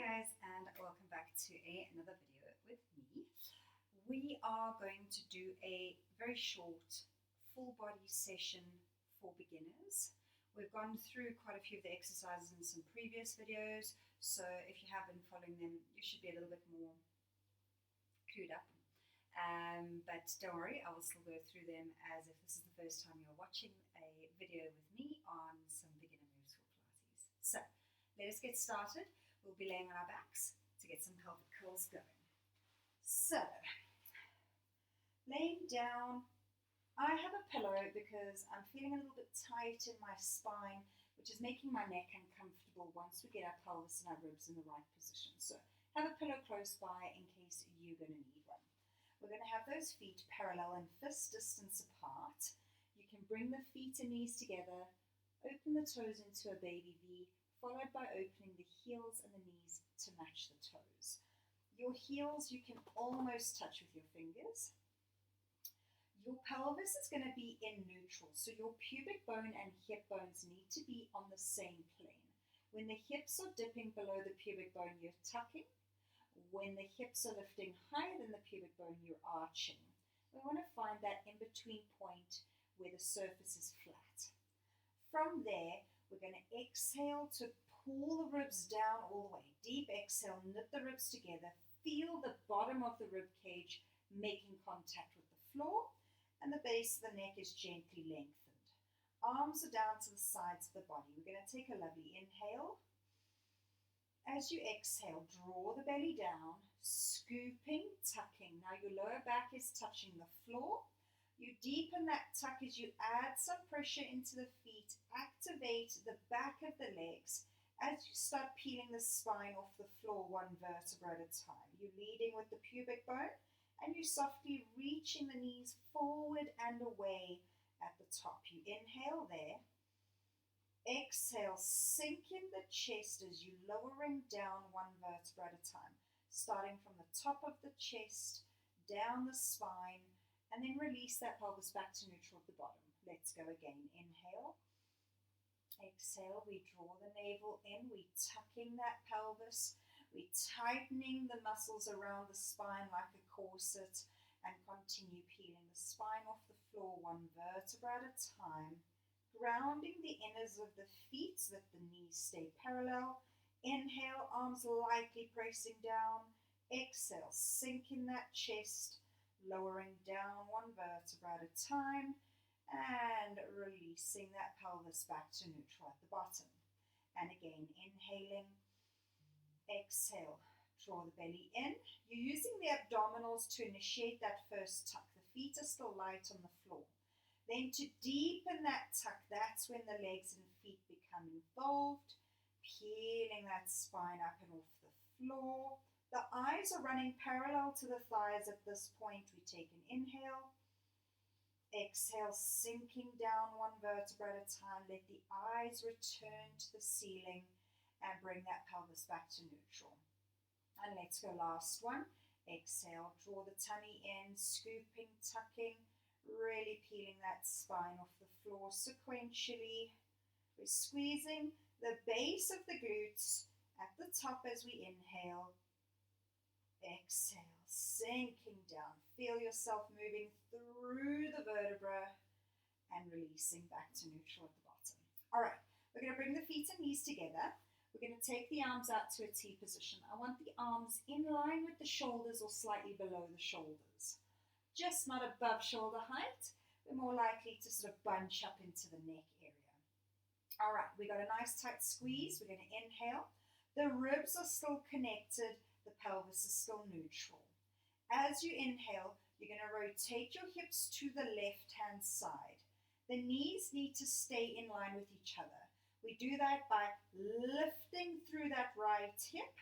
guys, and welcome back to another video with me. We are going to do a very short full body session for beginners. We've gone through quite a few of the exercises in some previous videos, so if you have been following them, you should be a little bit more clued up. But don't worry, I will still go through them as if this is the first time you're watching a video with me on some beginner moves for Pilates. So let us get started. We'll be laying on our backs to get some pelvic curls going. So, laying down, I have a pillow because I'm feeling a little bit tight in my spine, which is making my neck uncomfortable once we get our pelvis and our ribs in the right position. So, have a pillow close by in case you're going to need one. We're going to have those feet parallel and fist distance apart. You can bring the feet and knees together, open the toes into a baby V, followed by opening the heels and the knees to match the toes. Your heels you can almost touch with your fingers. Your pelvis is going to be in neutral, so your pubic bone and hip bones need to be on the same plane. When the hips are dipping below the pubic bone, you're tucking. When the hips are lifting higher than the pubic bone, you're arching. We want to find that in-between point where the surface is flat. From there, we're going to exhale to pull the ribs down all the way. Deep exhale, knit the ribs together. Feel the bottom of the rib cage making contact with the floor, and the base of the neck is gently lengthened. Arms are down to the sides of the body. We're going to take a lovely inhale. As you exhale, draw the belly down, scooping, tucking. Now your lower back is touching the floor. You deepen that tuck as you add some pressure into the feet, activate the back of the legs as you start peeling the spine off the floor one vertebra at a time. You're leading with the pubic bone and you're softly reaching the knees forward and away at the top. You inhale there. Exhale, sink in the chest as you're lowering down one vertebra at a time, starting from the top of the chest, down the spine, and then release that pelvis back to neutral at the bottom. Let's go again. Inhale. Exhale, we draw the navel in, we tucking that pelvis, we tightening the muscles around the spine like a corset, and continue peeling the spine off the floor one vertebra at a time, grounding the inners of the feet so that the knees stay parallel. Inhale, arms lightly pressing down. Exhale, sink in that chest, lowering down one vertebra at a time and releasing that pelvis back to neutral at the bottom. And again, inhaling, exhale, draw the belly in. You're using the abdominals to initiate that first tuck. The feet are still light on the floor. Then to deepen that tuck, that's when the legs and feet become involved, peeling that spine up and off the floor. The eyes are running parallel to the thighs at this point. We take an inhale. Exhale, sinking down one vertebra at a time. Let the eyes return to the ceiling and bring that pelvis back to neutral. And let's go last one. Exhale, draw the tummy in, scooping, tucking, really peeling that spine off the floor sequentially. We're squeezing the base of the glutes at the top as we inhale. Exhale, sinking down. Feel yourself moving through the vertebra and releasing back to neutral at the bottom. All right, we're going to bring the feet and knees together. We're going to take the arms out to a T position. I want the arms in line with the shoulders or slightly below the shoulders. Just not above shoulder height. We're more likely to sort of bunch up into the neck area. All right, we got a nice tight squeeze. We're going to inhale. The ribs are still connected. The pelvis is still neutral. As you inhale, you're going to rotate your hips to the left-hand side. The knees need to stay in line with each other. We do that by lifting through that right hip.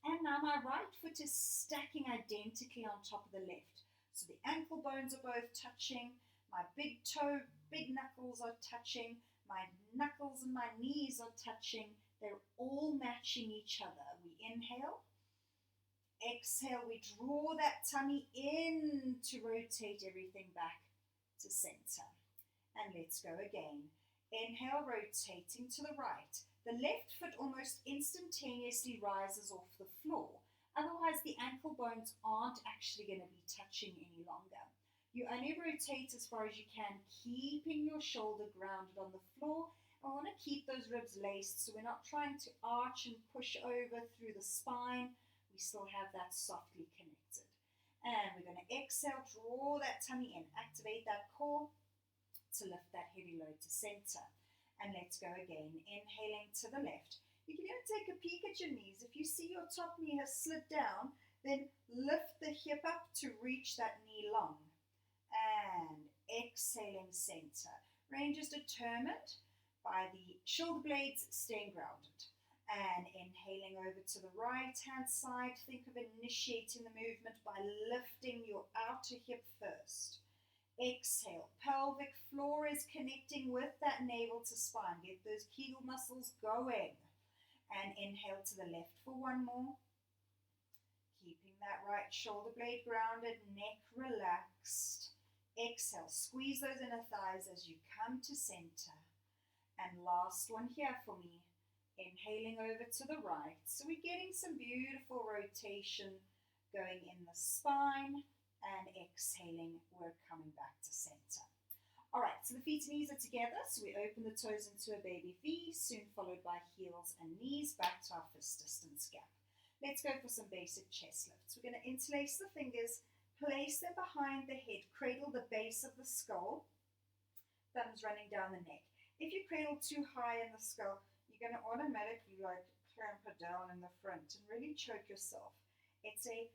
And now my right foot is stacking identically on top of the left. So the ankle bones are both touching. My big toe, big knuckles are touching. My knuckles and my knees are touching. They're all matching each other. We inhale. Exhale, we draw that tummy in to rotate everything back to center. And let's go again. Inhale, rotating to the right. The left foot almost instantaneously rises off the floor. Otherwise, the ankle bones aren't actually going to be touching any longer. You only rotate as far as you can, keeping your shoulder grounded on the floor. I want to keep those ribs laced so we're not trying to arch and push over through the spine. We still have that softly connected. And we're going to exhale, draw that tummy in, activate that core to lift that heavy load to center. And let's go again, inhaling to the left. You can even take a peek at your knees. If you see your top knee has slid down, then lift the hip up to reach that knee long. And exhaling center. Range is determined by the shoulder blades staying grounded. And inhaling over to the right hand side, think of initiating the movement by lifting your outer hip first. Exhale, pelvic floor is connecting with that navel to spine. Get those Kegel muscles going. And inhale to the left for one more. Keeping that right shoulder blade grounded, neck relaxed. Exhale, squeeze those inner thighs as you come to center. And last one here for me. Inhaling over to the right. So we're getting some beautiful rotation going in the spine. And exhaling, we're coming back to center. All right, so the feet and knees are together. So we open the toes into a baby V, soon followed by heels and knees back to our fist distance gap. Let's go for some basic chest lifts. We're going to interlace the fingers, place them behind the head, cradle the base of the skull, thumbs running down the neck. If you cradle too high in the skull, you're going to automatically clamp it down in the front and really choke yourself. It's a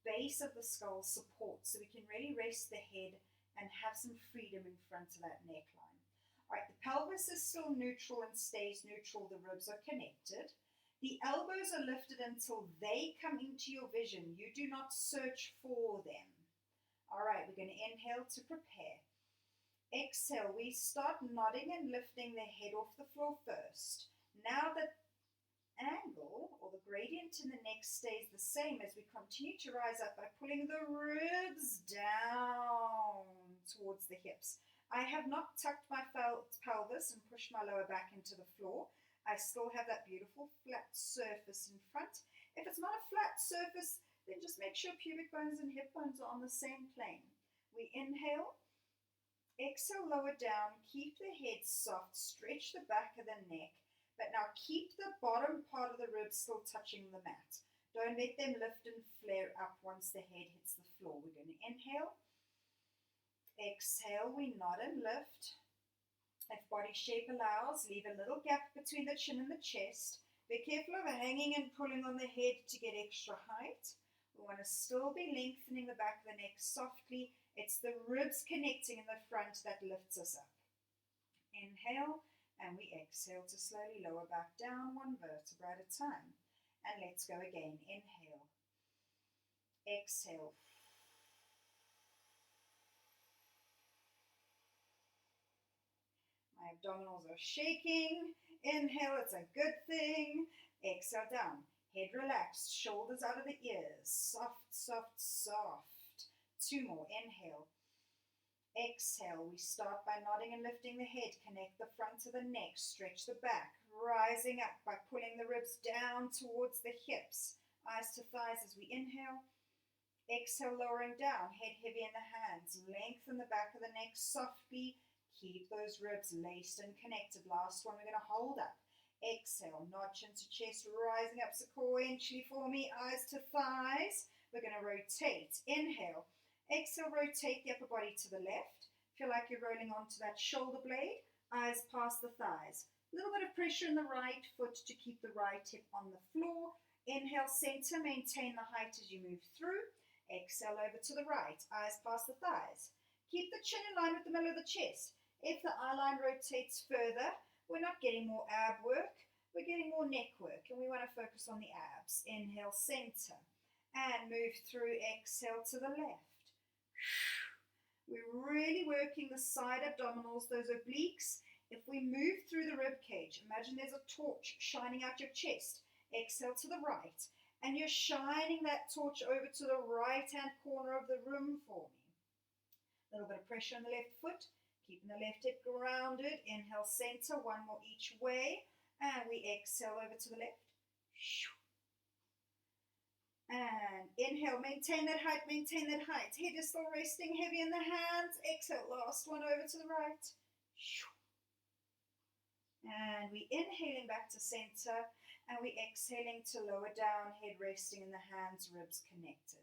base of the skull support, so we can really rest the head and have some freedom in front of that neckline. All right, the pelvis is still neutral and stays neutral. The ribs are connected. The elbows are lifted until they come into your vision. You do not search for them. All right, we're going to inhale to prepare. Exhale, we start nodding and lifting the head off the floor first. Now the angle or the gradient in the neck stays the same as we continue to rise up by pulling the ribs down towards the hips. I have not tucked my pelvis and pushed my lower back into the floor. I still have that beautiful flat surface in front. If it's not a flat surface, then just make sure pubic bones and hip bones are on the same plane. We inhale, exhale, lower down, keep the head soft, stretch the back of the neck. But now keep the bottom part of the ribs still touching the mat. Don't let them lift and flare up once the head hits the floor. We're going to inhale. Exhale, we nod and lift. If body shape allows, leave a little gap between the chin and the chest. Be careful of hanging and pulling on the head to get extra height. We want to still be lengthening the back of the neck softly. It's the ribs connecting in the front that lifts us up. Inhale. And we exhale to slowly lower back down one vertebra at a time. And let's go again. Inhale. Exhale. My abdominals are shaking. Inhale, it's a good thing. Exhale down. Head relaxed, shoulders out of the ears. Soft, soft, soft. Two more. Inhale. Exhale, we start by nodding and lifting the head, connect the front of the neck, stretch the back, rising up by pulling the ribs down towards the hips, eyes to thighs as we inhale. Exhale, lowering down, head heavy in the hands, lengthen the back of the neck softly, keep those ribs laced and connected. Last one, we're going to hold up. Exhale, notch into chest, rising up sequentially for me, eyes to thighs. We're going to rotate. Inhale. Exhale, rotate the upper body to the left. Feel like you're rolling onto that shoulder blade. Eyes past the thighs. A little bit of pressure in the right foot to keep the right hip on the floor. Inhale, center, maintain the height as you move through. Exhale over to the right. Eyes past the thighs. Keep the chin in line with the middle of the chest. If the eye line rotates further, we're not getting more ab work. We're getting more neck work, and we want to focus on the abs. Inhale, center. And move through. Exhale to the left. We're really working the side abdominals, those obliques. If we move through the rib cage, imagine there's a torch shining out your chest. Exhale to the right. And you're shining that torch over to the right-hand corner of the room for me. A little bit of pressure on the left foot. Keeping the left hip grounded. Inhale, center, one more each way. And we exhale over to the left. And inhale, maintain that height, maintain that height. Head is still resting heavy in the hands. Exhale, last one over to the right. And we inhaling back to center. And we exhaling to lower down, head resting in the hands, ribs connected.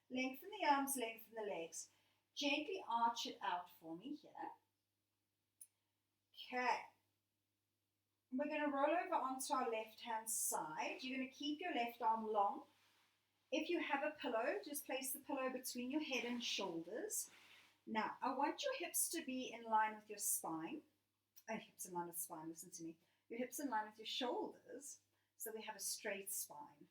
Lengthen the arms, lengthen the legs. Gently arch it out for me here. Okay. We're going to roll over onto our left-hand side. You're going to keep your left arm long. If you have a pillow, just place the pillow between your head and shoulders. Now, I want your hips to be in line with your spine. Hips in line with spine, listen to me. Your hips in line with your shoulders, so we have a straight spine.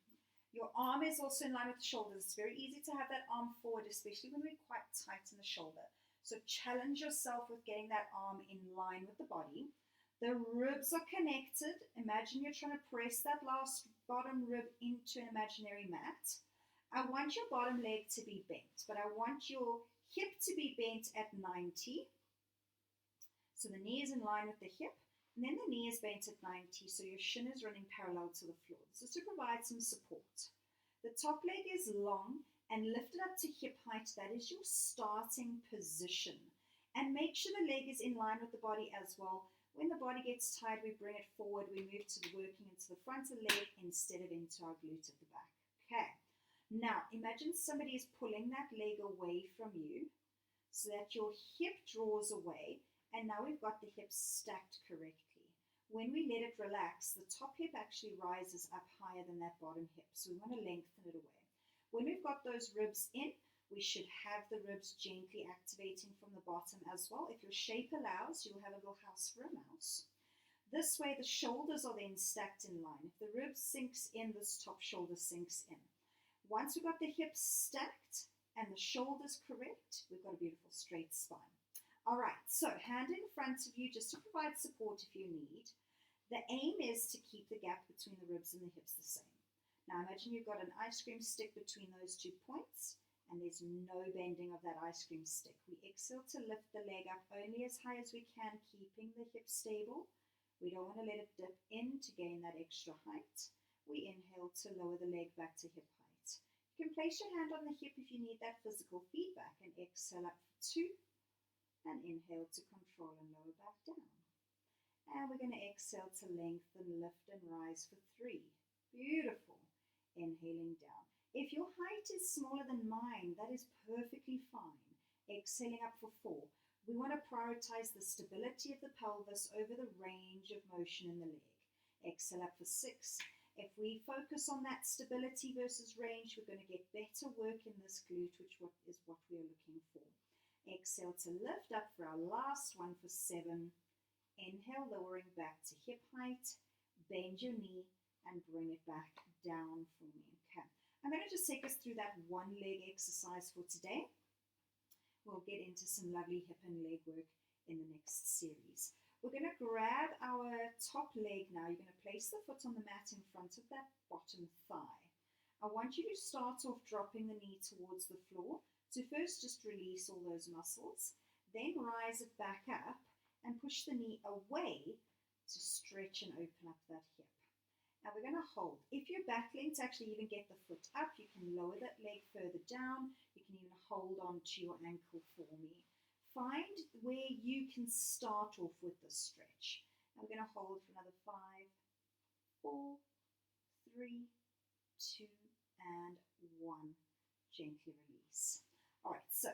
Your arm is also in line with the shoulders. It's very easy to have that arm forward, especially when we're quite tight in the shoulder. So challenge yourself with getting that arm in line with the body. The ribs are connected. Imagine you're trying to press that last bottom rib into an imaginary mat. I want your bottom leg to be bent, but I want your hip to be bent at 90. So the knee is in line with the hip, and then the knee is bent at 90, so your shin is running parallel to the floor. This is to provide some support. The top leg is long and lifted up to hip height. That is your starting position. And make sure the leg is in line with the body as well. When the body gets tired, we bring it forward. We move to the working into the front of the leg instead of into our glute at the back. Okay. Now, imagine somebody is pulling that leg away from you so that your hip draws away, and now we've got the hips stacked correctly. When we let it relax, the top hip actually rises up higher than that bottom hip, so we want to lengthen it away. When we've got those ribs in, we should have the ribs gently activating from the bottom as well. If your shape allows, you'll have a little house for a mouse. This way, the shoulders are then stacked in line. If the ribs sinks in, this top shoulder sinks in. Once we've got the hips stacked and the shoulders correct, we've got a beautiful straight spine. All right, so hand in front of you just to provide support if you need. The aim is to keep the gap between the ribs and the hips the same. Now imagine you've got an ice cream stick between those 2 points, and there's no bending of that ice cream stick. We exhale to lift the leg up only as high as we can, keeping the hips stable. We don't want to let it dip in to gain that extra height. We inhale to lower the leg back to hip height. You can place your hand on the hip if you need that physical feedback, and exhale up for 2, and inhale to control and lower back down. And we're going to exhale to lengthen, lift, and rise for 3. Beautiful. Inhaling down. If your height is smaller than mine, that is perfectly fine. Exhaling up for 4. We want to prioritize the stability of the pelvis over the range of motion in the leg. Exhale up for 6. If we focus on that stability versus range, we're going to get better work in this glute, which is what we are looking for. Exhale to lift up for our last one for 7. Inhale, lowering back to hip height. Bend your knee and bring it back down for me. Okay. I'm going to just take us through that one leg exercise for today. We'll get into some lovely hip and leg work in the next series. We're going to grab our top leg now. You're going to place the foot on the mat in front of that bottom thigh. I want you to start off dropping the knee towards the floor. So first just release all those muscles, then rise it back up and push the knee away to stretch and open up that hip. Now we're going to hold. If you're battling to actually even get the foot up, you can lower that leg further down. You can even hold on to your ankle for me. Find where you can start off with the stretch. And we're going to hold for another 5, 4, 3, 2, and 1. Gently release. All right, so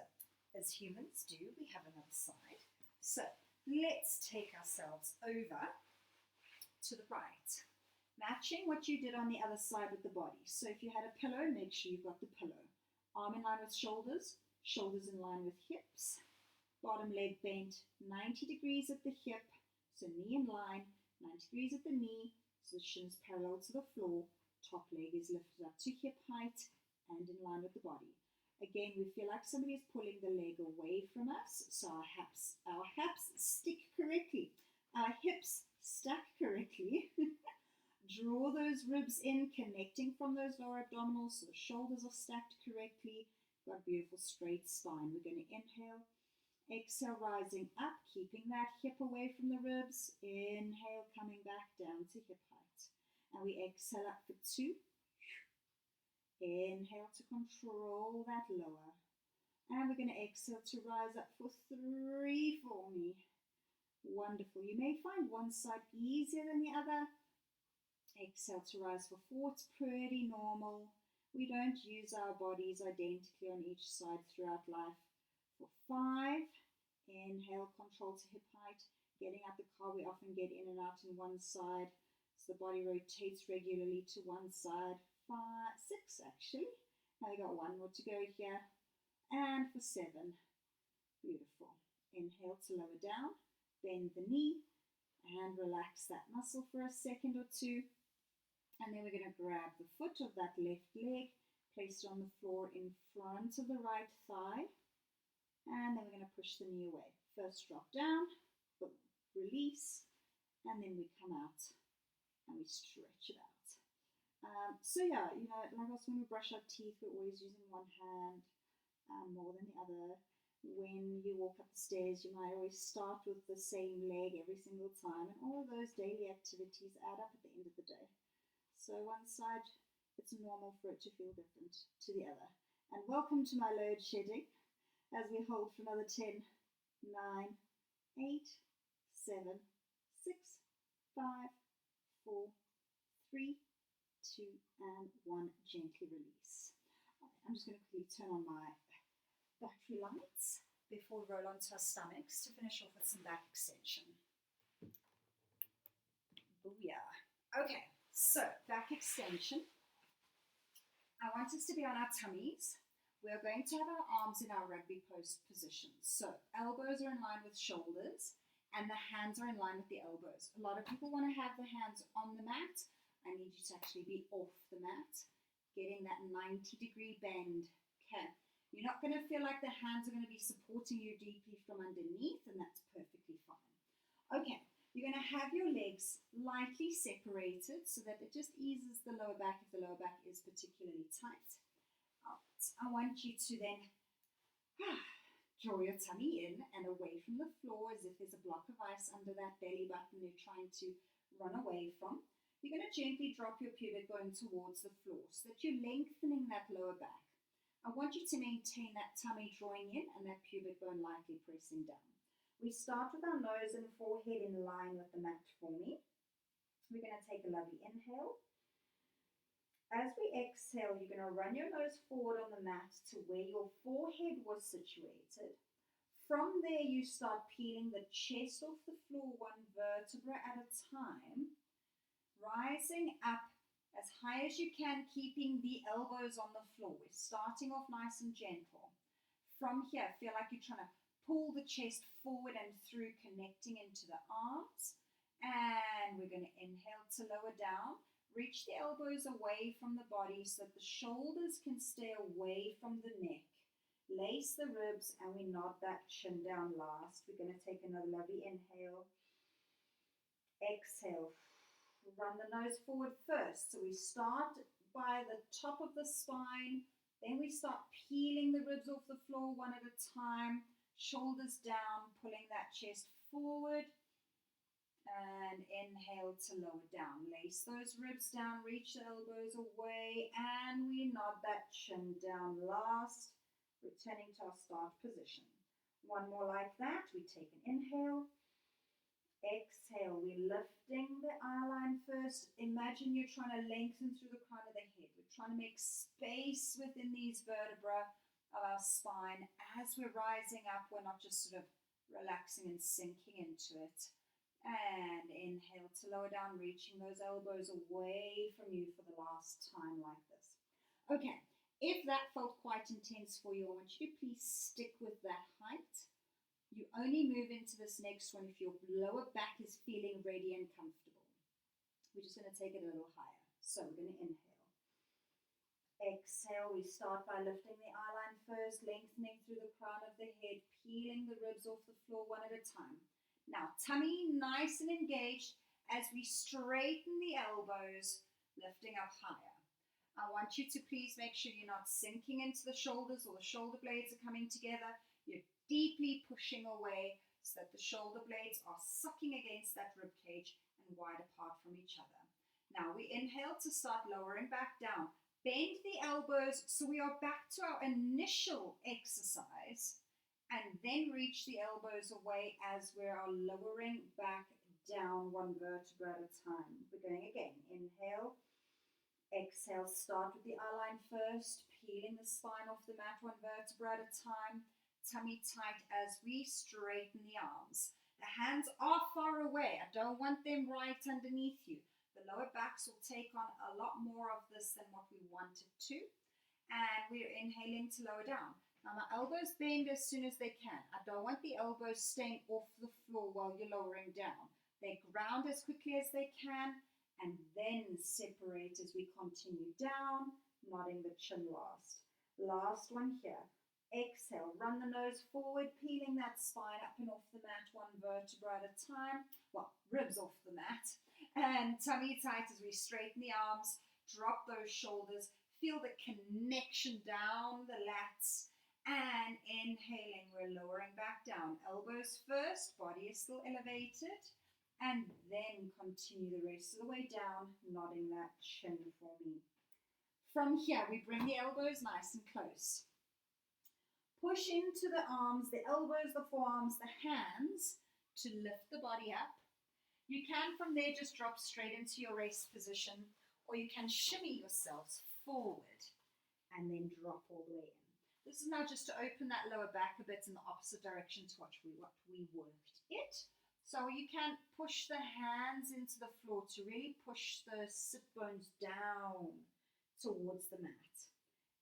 as humans do, we have another side. So let's take ourselves over to the right. Matching what you did on the other side with the body. So if you had a pillow, make sure you've got the pillow. Arm in line with shoulders, shoulders in line with hips. Bottom leg bent 90 degrees at the hip, so knee in line, 90 degrees at the knee, so the shin's parallel to the floor. Top leg is lifted up to hip height and in line with the body. Again, we feel like somebody is pulling the leg away from us, so our hips stick correctly. Our hips stack correctly. Draw those ribs in, connecting from those lower abdominals, so the shoulders are stacked correctly. Got a beautiful straight spine. We're going to inhale. Exhale, rising up, keeping that hip away from the ribs. Inhale, coming back down to hip height. And we exhale up for 2. Inhale to control that lower. And we're going to exhale to rise up for 3 for me. Wonderful. You may find one side easier than the other. Exhale to rise for 4. It's pretty normal. We don't use our bodies identically on each side throughout life. For 5, inhale, control to hip height. Getting out the car, we often get in and out in one side. So the body rotates regularly to one side. 5, 6 actually. Now we got 1 more to go here. And for 7, beautiful. Inhale to lower down, bend the knee, and relax that muscle for a second or 2. And then we're going to grab the foot of that left leg, place it on the floor in front of the right thigh, and then we're going to push the knee away. First drop down, boom, release, and then we come out and we stretch it out. So yeah, like us when we brush our teeth, we're always using one hand more than the other. When you walk up the stairs, you might always start with the same leg every single time, and all of those daily activities add up at the end of the day. So one side, it's normal for it to feel different to the other. And welcome to my load shedding as we hold for another 10, 9, 8, 7, 6, 5, 4, 3, 2, and 1. Gently release. Okay, I'm just going to quickly turn on my battery lights before we roll onto our stomachs to finish off with some back extension. Booyah. Okay. So, back extension. I want us to be on our tummies. We're going to have our arms in our rugby post position. So, elbows are in line with shoulders and the hands are in line with the elbows. A lot of people want to have the hands on the mat. I need you to actually be off the mat, getting that 90-degree bend. Okay. You're not going to feel like the hands are going to be supporting you deeply from underneath, and that's perfectly fine. Okay. You're going to have your legs lightly separated so that it just eases the lower back if the lower back is particularly tight. Alright, I want you to then draw your tummy in and away from the floor as if there's a block of ice under that belly button you're trying to run away from. You're going to gently drop your pubic bone towards the floor so that you're lengthening that lower back. I want you to maintain that tummy drawing in and that pubic bone lightly pressing down. We start with our nose and forehead in line with the mat for me. We're going to take a lovely inhale. As we exhale, you're going to run your nose forward on the mat to where your forehead was situated. From there, you start peeling the chest off the floor, one vertebra at a time, rising up as high as you can, keeping the elbows on the floor. We're starting off nice and gentle. From here, feel like you're trying to pull the chest forward and through, connecting into the arms. And we're going to inhale to lower down. Reach the elbows away from the body so that the shoulders can stay away from the neck. Lace the ribs and we nod that chin down last. We're going to take another lovely inhale. Exhale. Run the nose forward first. So we start by the top of the spine. Then we start peeling the ribs off the floor one at a time. Shoulders down, pulling that chest forward, and inhale to lower down. Lace those ribs down, reach the elbows away, and we nod that chin down last, returning to our start position. One more like that. We take an inhale, exhale. We're lifting the eye line first. Imagine you're trying to lengthen through the crown of the head. We're trying to make space within these vertebrae of our spine. As we're rising up, we're not just sort of relaxing and sinking into it. And inhale to lower down, reaching those elbows away from you for the last time like this. Okay, if that felt quite intense for you, I want you to please stick with that height. You only move into this next one if your lower back is feeling ready and comfortable. We're just going to take it a little higher. So we're going to inhale. Exhale, we start by lifting the eye line first, lengthening through the crown of the head, peeling the ribs off the floor one at a time. Now, tummy nice and engaged as we straighten the elbows, lifting up higher. I want you to please make sure you're not sinking into the shoulders or the shoulder blades are coming together. You're deeply pushing away so that the shoulder blades are sucking against that rib cage and wide apart from each other. Now we inhale to start lowering back down. Bend the elbows so we are back to our initial exercise, and then reach the elbows away as we are lowering back down one vertebra at a time. We're going again. Inhale, exhale, start with the eye line first, peeling the spine off the mat one vertebra at a time. Tummy tight as we straighten the arms. The hands are far away. I don't want them right underneath you. The lower backs will take on a lot more of this than what we wanted to. And we're inhaling to lower down. Now my elbows bend as soon as they can. I don't want the elbows staying off the floor while you're lowering down. They ground as quickly as they can and then separate as we continue down, nodding the chin last. Last one here. Exhale, run the nose forward, peeling that spine up and off the mat one vertebra at a time. Well, ribs off the mat. And tummy tight as we straighten the arms, drop those shoulders, feel the connection down the lats. And inhaling, we're lowering back down. Elbows first, body is still elevated. And then continue the rest of the way down, nodding that chin for me. From here, we bring the elbows nice and close. Push into the arms, the elbows, the forearms, the hands to lift the body up. You can from there just drop straight into your rest position, or you can shimmy yourselves forward and then drop all the way in. This is now just to open that lower back a bit in the opposite direction to what we worked it. So you can push the hands into the floor to really push the sit bones down towards the mat.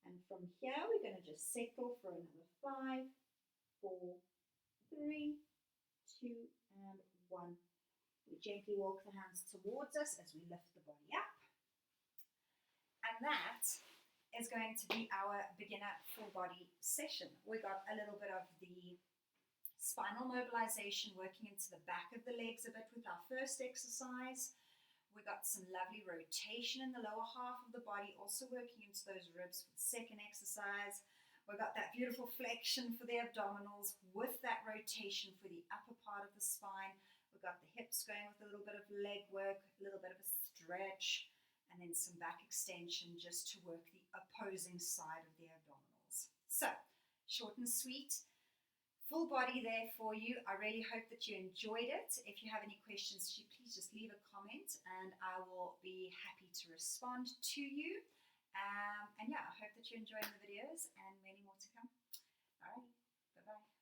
And from here, we're going to just settle for another 5, 4, 3, 2, and 1. We gently walk the hands towards us as we lift the body up. And that is going to be our beginner full body session. We got a little bit of the spinal mobilization working into the back of the legs a bit with our first exercise. We got some lovely rotation in the lower half of the body, also working into those ribs for the second exercise. We got that beautiful flexion for the abdominals with that rotation for the upper part of the spine. We got the hips going with a little bit of leg work, a little bit of a stretch, and then some back extension just to work the opposing side of the abdominals. So, short and sweet. Full body there for you. I really hope that you enjoyed it. If you have any questions, please just leave a comment and I will be happy to respond to you. And yeah, I hope that you're enjoying the videos and many more to come. All right, bye-bye.